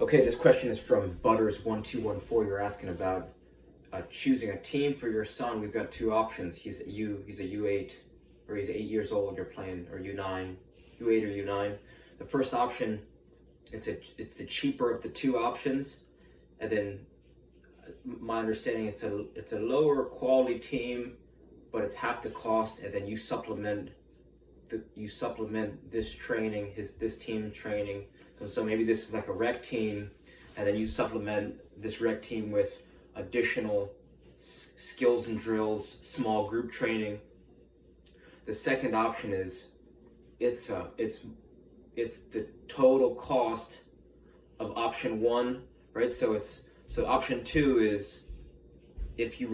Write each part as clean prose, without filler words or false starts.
Okay, this question is from Butters1214. You're asking about choosing a team for your son. We've got two options. He's a U8, or he's 8 years old. You're playing, or U9, U8 or U9. The first option, it's the cheaper of the two options, and then my understanding it's a lower quality team, but it's half the cost, and then you supplement this training, this team training. So maybe this is like a rec team, and then you supplement this rec team with additional skills and drills, small group training. The second option is it's the total cost of option one, right? So option two is if you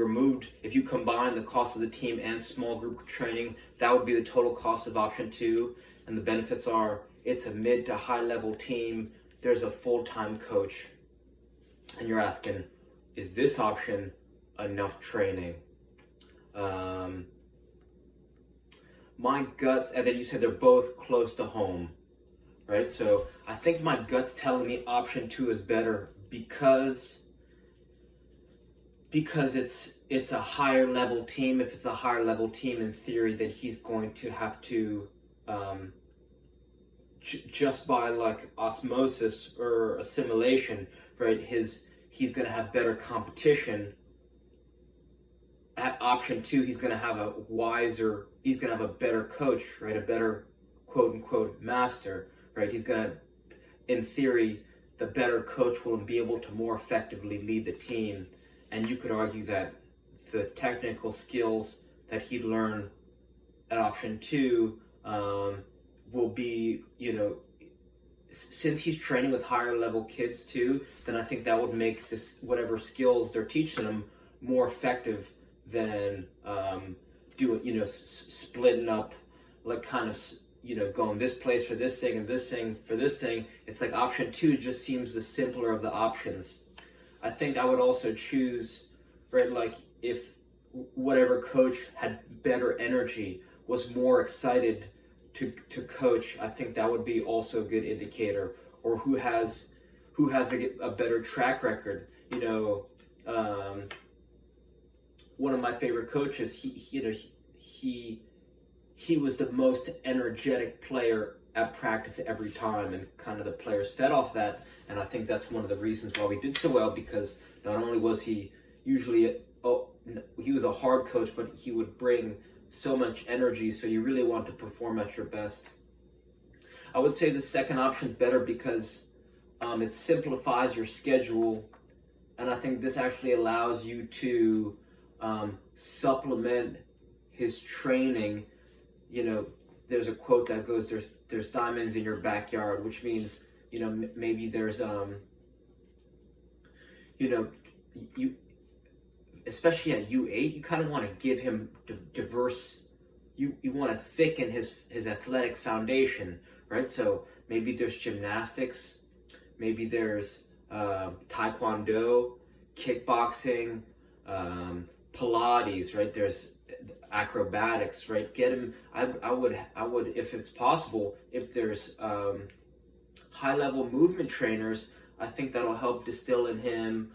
combine the cost of the team and small group training, that would be the total cost of option two. And the benefits are it's a mid to high level team. There's a full-time coach. And you're asking, is this option enough training? My guts, and then you said they're both close to home, right? So I think my gut's telling me option two is better because it's a higher level team. If it's a higher level team, in theory, then he's going to have to just by like osmosis or assimilation, right? He's going to have better competition. At option two, he's going to have he's going to have a better coach, right? A better quote unquote master, right? He's going to, in theory, the better coach will be able to more effectively lead the team. And you could argue that the technical skills that he'd learn at option two will be, since he's training with higher level kids too, then I think that would make this, whatever skills they're teaching him, more effective than doing, splitting up, like kind of, going this place for this thing and this thing for this thing. It's like option two just seems the simpler of the options. I think I would also choose, right, like if whatever coach had better energy, was more excited to coach, I think that would be also a good indicator. Or who has a better track record. One of my favorite coaches, he was the most energetic player at practice every time, and kind of the players fed off that. And I think that's one of the reasons why we did so well, because not only was he usually he was a hard coach, but he would bring so much energy, so you really want to perform at your best. I would say the second option is better because it simplifies your schedule, and I think this actually allows you to supplement his training. There's a quote that goes, there's diamonds in your backyard, which means, maybe there's, you, especially at U8, you kind of want to give him diverse, you want to thicken his athletic foundation, right? So maybe there's gymnastics, maybe there's taekwondo, kickboxing, Pilates, right? There's acrobatics, right? Get him. I would, if it's possible, if there's high level movement trainers, I think that'll help distill in him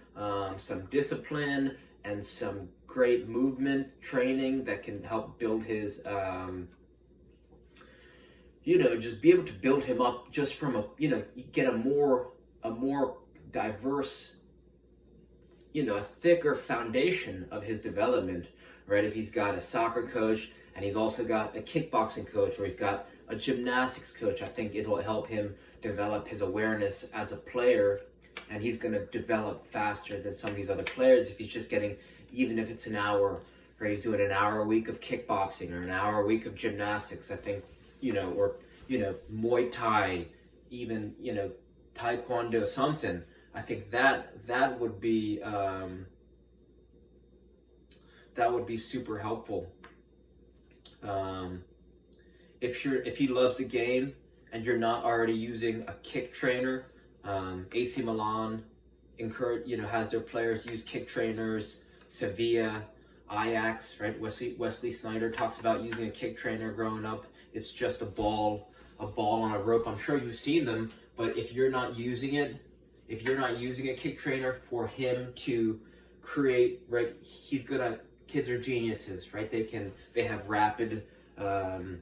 some discipline and some great movement training that can help build his just be able to build him up just from get a more diverse, a thicker foundation of his development, right? If he's got a soccer coach and he's also got a kickboxing coach, or he's got a gymnastics coach, I think it will help him develop his awareness as a player, and he's going to develop faster than some of these other players if he's just getting, even if it's an hour, or he's doing an hour a week of kickboxing or an hour a week of gymnastics. I think, or Muay Thai, even Taekwondo, something. I think that would be super helpful. If he loves the game and you're not already using a kick trainer, AC Milan has their players use kick trainers. Sevilla, Ajax, right? Wesley Sneijder talks about using a kick trainer growing up. It's just a ball on a rope. I'm sure you've seen them, but if you're not using it, if you're not using a kick trainer for him to create, right, kids are geniuses, right? They have rapid, they're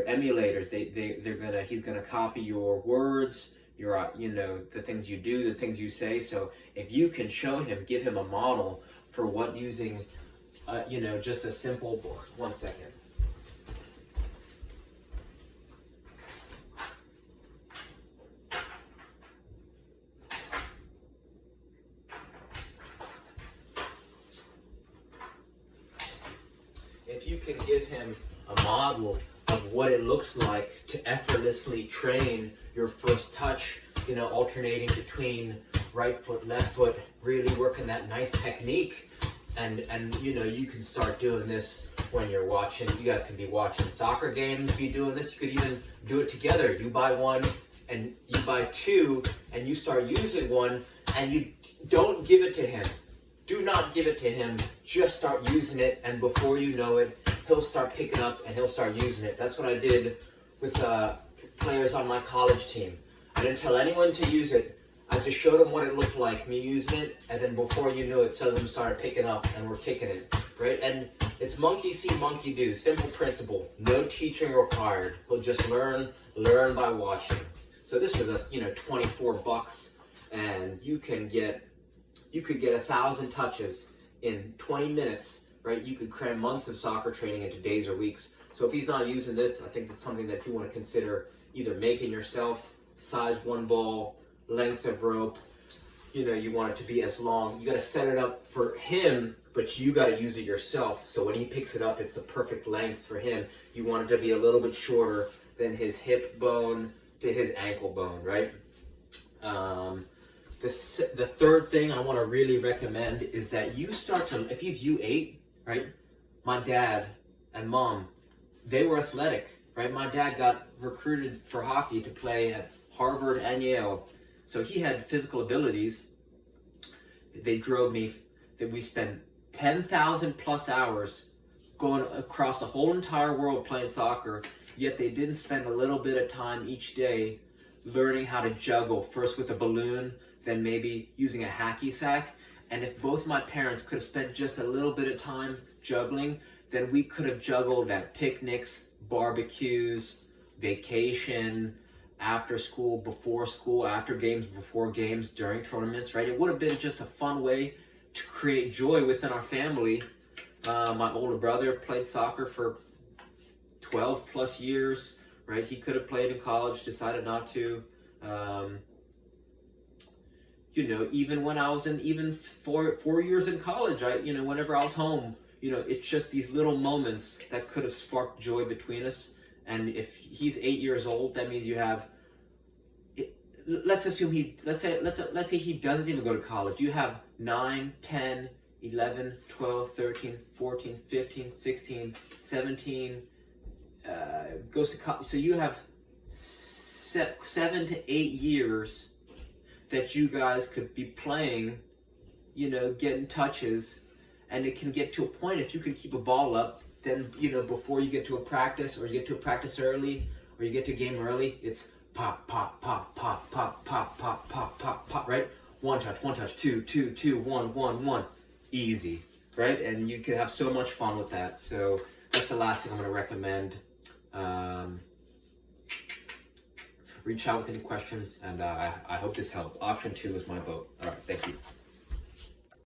emulators. He's gonna copy your words, the things you do, the things you say. So if you can show him, give him a model for what using, just a simple, 1 second. If you can give him a model of what it looks like to effortlessly train your first touch, alternating between right foot, left foot, really working that nice technique, and you can start doing this when you're watching. You guys can be watching soccer games, be doing this. You could even do it together. You buy one and you buy two, and you start using one, and you don't give it to him. Do not give it to him. Just start using it, and before you know it, he'll start picking up and he'll start using it. That's what I did with players on my college team. I didn't tell anyone to use it. I just showed them what it looked like, me using it, and then before you knew it, some of them started picking up and were kicking it, right? And it's monkey see, monkey do. Simple principle. No teaching required. He'll just learn by watching. So this is $24, and you could get 1,000 touches in 20 minutes, right? You could cram months of soccer training into days or weeks. So if he's not using this, I think it's something that you want to consider either making yourself, size one ball, length of rope. You want it to be as long. You got to set it up for him, but you got to use it yourself. So when he picks it up, it's the perfect length for him. You want it to be a little bit shorter than his hip bone to his ankle bone, right? The third thing I want to really recommend is that you start to, if he's U8, right? My dad and mom, they were athletic, right? My dad got recruited for hockey to play at Harvard and Yale. So he had physical abilities. They drove me, that we spent 10,000 plus hours going across the whole entire world playing soccer, yet they didn't spend a little bit of time each day learning how to juggle, first with a balloon, then maybe using a hacky sack. And if both my parents could have spent just a little bit of time juggling, then we could have juggled at picnics, barbecues, vacation, after school, before school, after games, before games, during tournaments, right? It would have been just a fun way to create joy within our family. My older brother played soccer for 12 plus years, right? He could have played in college, decided not to. Even when I was in 4 years in college, whenever I was home, it's just these little moments that could have sparked joy between us. And if he's 8 years old, that means you have, let's say he doesn't even go to college. You have 9, 10, 11, 12, 13, 14, 15, 16, 17, goes to college. So you have 7 to 8 years that you guys could be playing, getting touches, and it can get to a point, if you can keep a ball up, then, before you get to a practice, or you get to a practice early, or you get to a game early, it's pop, pop, pop, pop, pop, pop, pop, pop, pop, pop, right? One touch, two, 1, easy, right? And you can have so much fun with that. So that's the last thing I'm going to recommend. Reach out with any questions, and I hope this helped. Option 2 is my vote. All right, thank you.